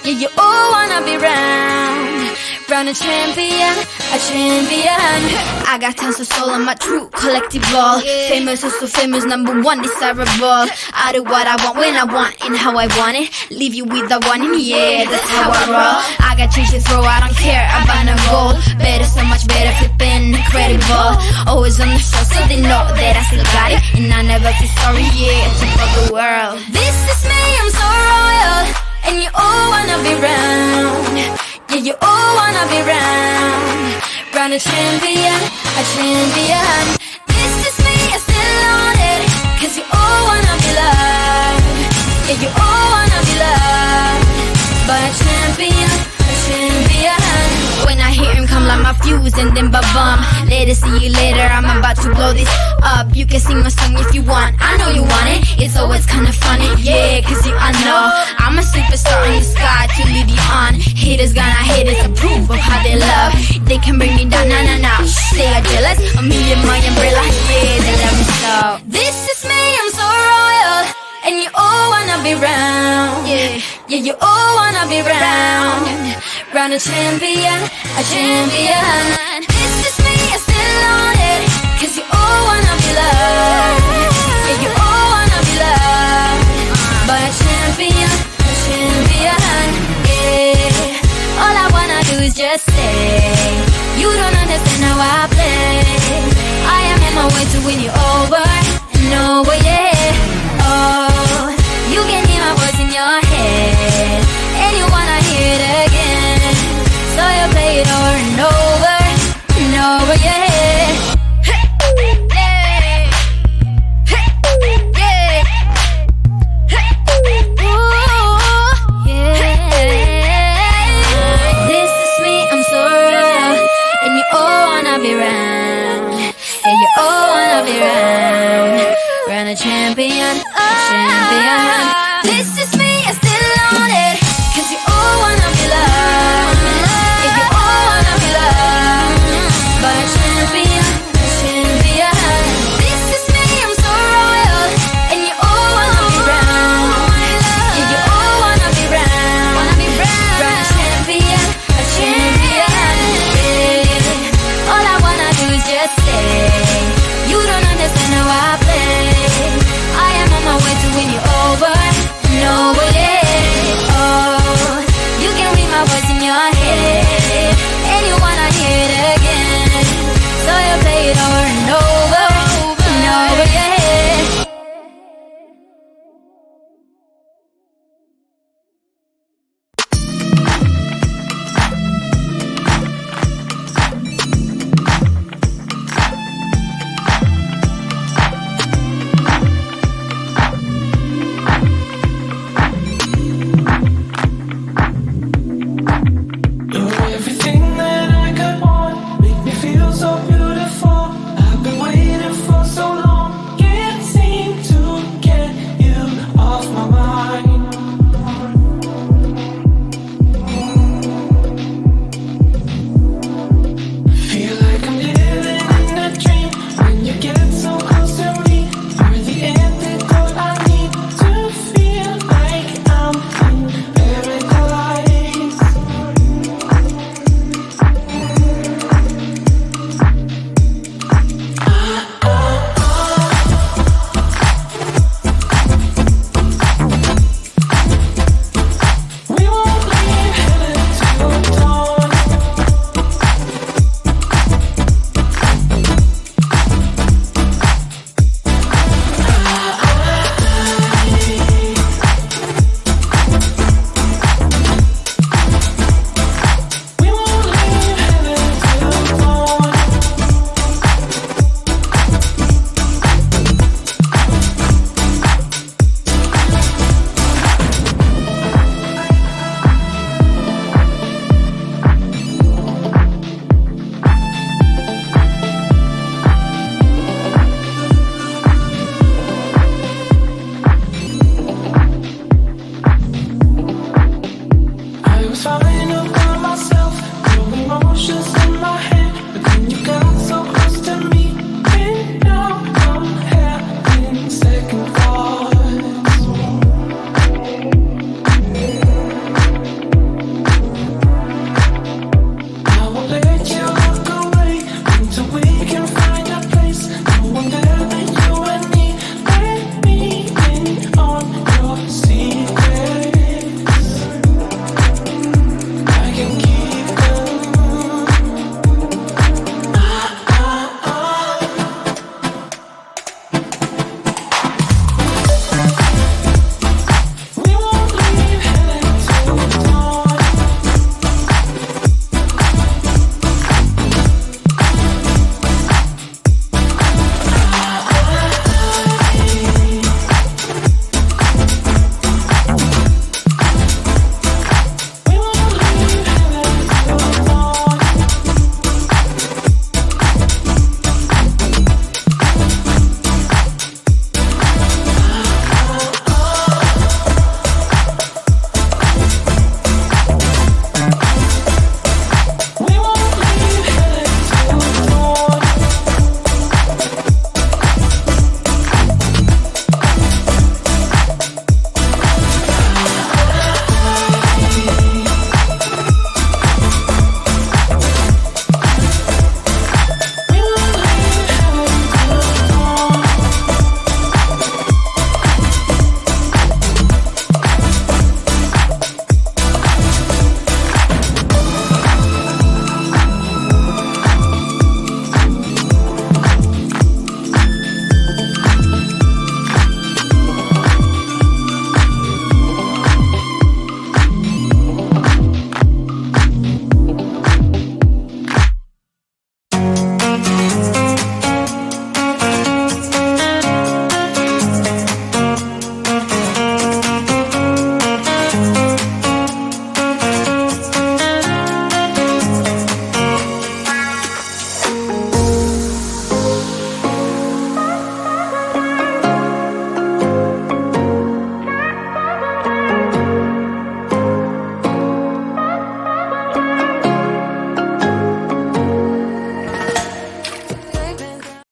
Yeah, you all wanna be round a champion, a champion. I got tons of soul, I'm a true collectible. Famous, so famous, number one, desirable. I do what I want, when I want, and how I want it. Leave you with the one, and yeah, that's how I roll. I got change to throw, I don't care about no gold. Better, so much better, flipping incredible. Always on the show, so they know that I still got it. And I never feel sorry, yeah, to the world. This is me, I'm so royal, and you all wanna be round. Yeah, you all wanna be round a champion, a champion. This is me, I still on it, cause you all wanna be loved. Yeah, you all wanna be loved by a champion, a champion. When I hear him come like my fuse and then ba-bum. Later, see you later, I'm about to blow this up. You can sing my song if you want, I know you want it. It's always kinda funny, yeah, cause I know I'm a superstar in the sky to lead you on. Haters gonna hate it to prove of how they love. They can bring me down, nah, they are jealous of me and my umbrella, yeah, they love me so. This is me, I'm so royal, and you all wanna be round. Yeah, you all wanna be round a champion, a champion. This is me, I still on it, cause you all wanna be loved. Yeah, you all wanna be loved by a champion, a champion. Yeah, all I wanna do is just say, you don't understand how I play. I am in my way to win you all.